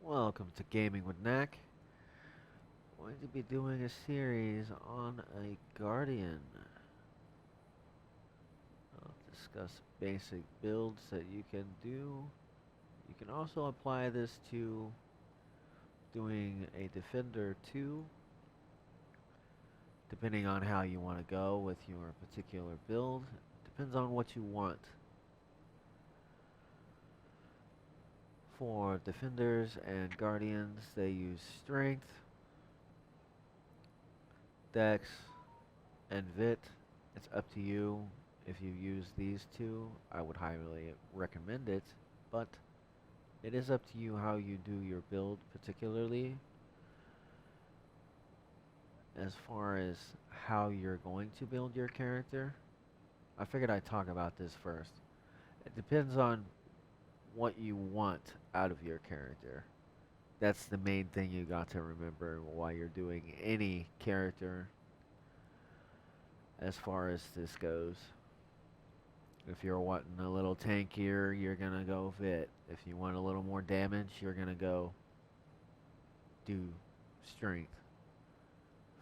Welcome to Gaming with Nac. Going to be doing a series on a Guardian. I'll discuss basic builds that you can do. You can also apply this to doing a Defender too, depending on how you want to go with your particular build. Depends on what you want. For Defenders and Guardians, they use Strength, Dex, and Vit. It's up to you. If you use these two, I would highly recommend it, but it is up to you how you do your build, particularly as far as how you're going to build your character. I figured I'd talk about this first. It depends on what you want out of your character. That's the main thing you got to remember while you're doing any character as far as this goes. If you're wanting a little tankier, you're going to go Vit. If you want a little more damage, you're going to go do Strength.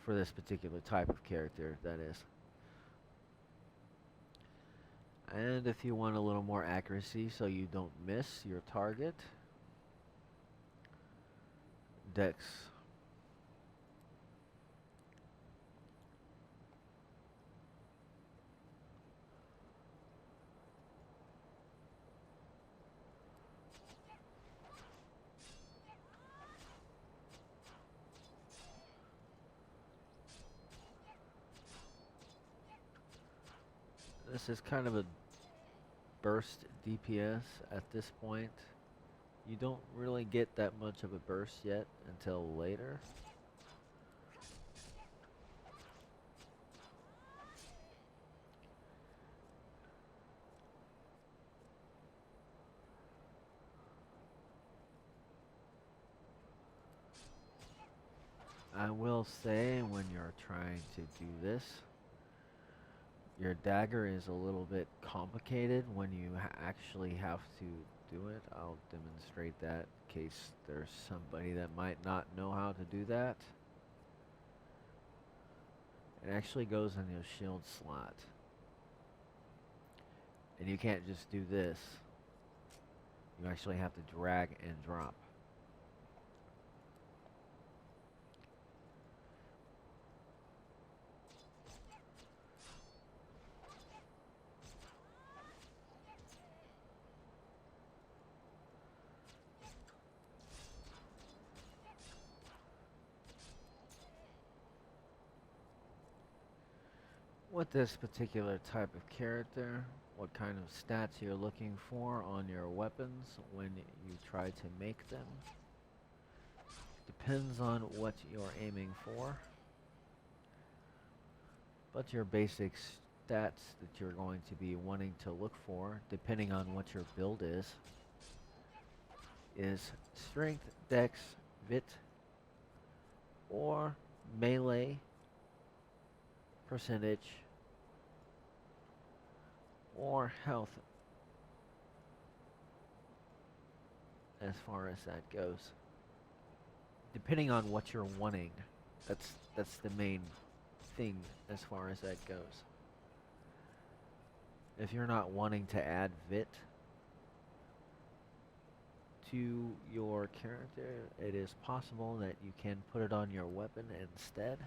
For this particular type of character, that is. And if you want a little more accuracy so you don't miss your target, Dex. This is kind of a burst DPS at this point. You don't really get that much of a burst yet until later. I will say when you're trying to do this, your dagger is a little bit complicated when you actually have to do it. I'll demonstrate that in case there's somebody that might not know how to do that. It actually goes in your shield slot. And you can't just do this. You actually have to drag and drop. With this particular type of character, what kind of stats you're looking for on your weapons when you try to make them depends on what you're aiming for. But your basic stats that you're going to be wanting to look for, depending on what your build is strength, dex, vit, or melee percentage, or health as far as that goes. Depending on what you're wanting, that's the main thing as far as that goes. If you're not wanting to add vit to your character, it is possible that you can put it on your weapon instead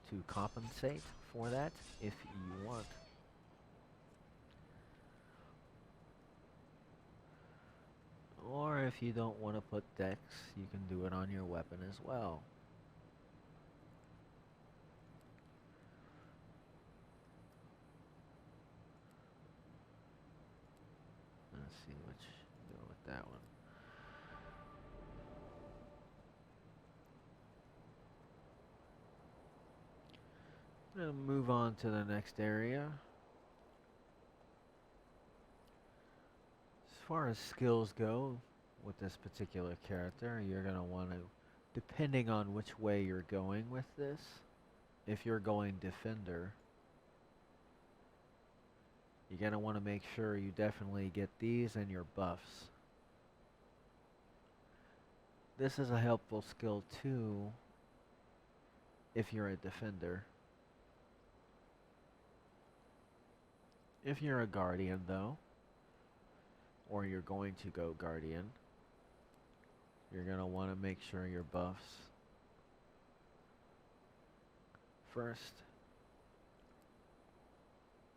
to compensate for that if you want. Or if you don't want to put dex, you can do it on your weapon as well. Let's see which go with that one. I'm going to move on to the next area. As far as skills go with this particular character, you're going to want to, depending on which way you're going with this, if you're going defender, you're going to want to make sure you definitely get these and your buffs. This is a helpful skill too if you're a defender. If you're a guardian though, or you're going to go guardian, you're going to want to make sure your buffs first.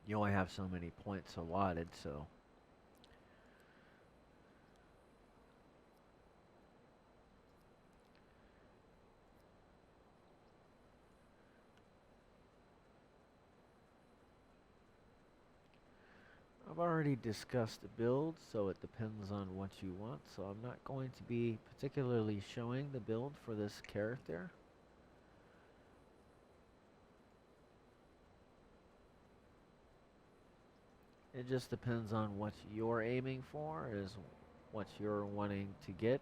You only have so many points allotted, so I've already discussed the build, so it depends on what you want, so I'm not going to be particularly showing the build for this character. It just depends on what you're aiming for, is what you're wanting to get.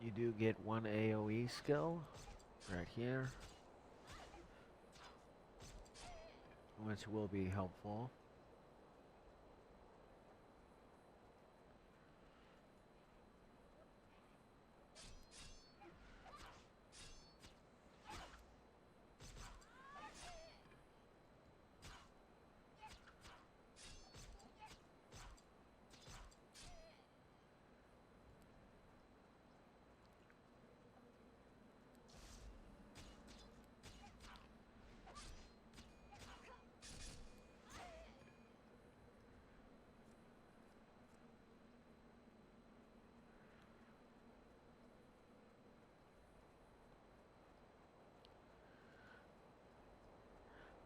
You do get one AoE skill right here, which will be helpful.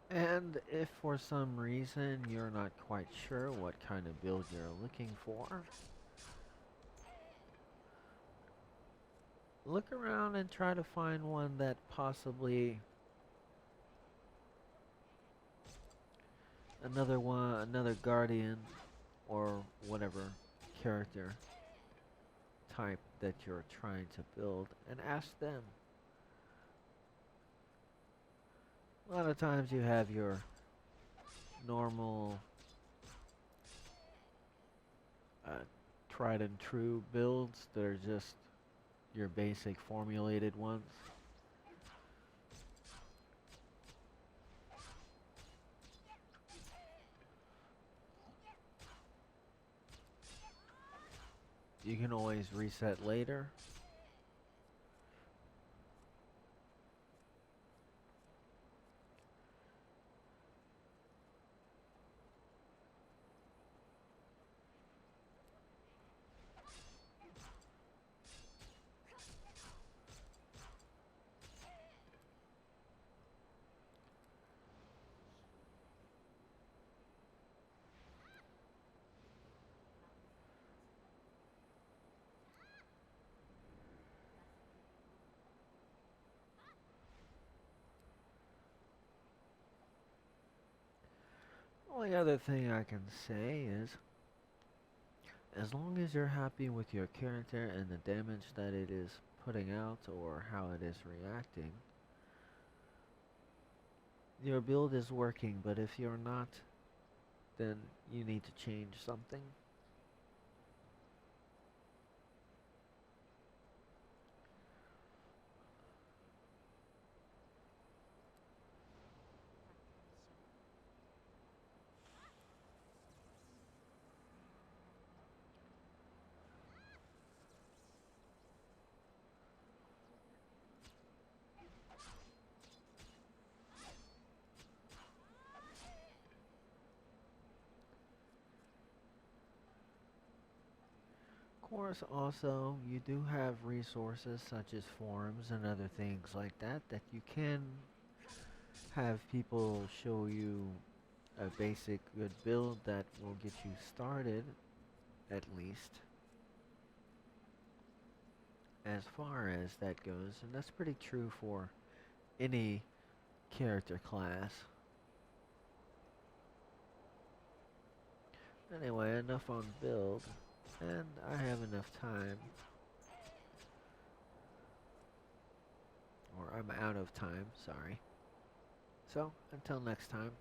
And if for some reason you're not quite sure what kind of build you're looking for, look around and try to find one that possibly another guardian or whatever character type that you're trying to build, and ask them. A lot of times you have your normal uh, tried and true builds that are just your basic formulated ones. You can always reset later. Only other thing I can say is, as long as you're happy with your character and the damage that it is putting out or how it is reacting, your build is working. But if you're not, then you need to change something. Of course, also, you do have resources such as forums and other things like that that you can have people show you a basic good build that will get you started, at least, as far as that goes. And that's pretty true for any character class. Anyway, enough on build, and I have enough time, or I'm out of time, sorry. So, until next time.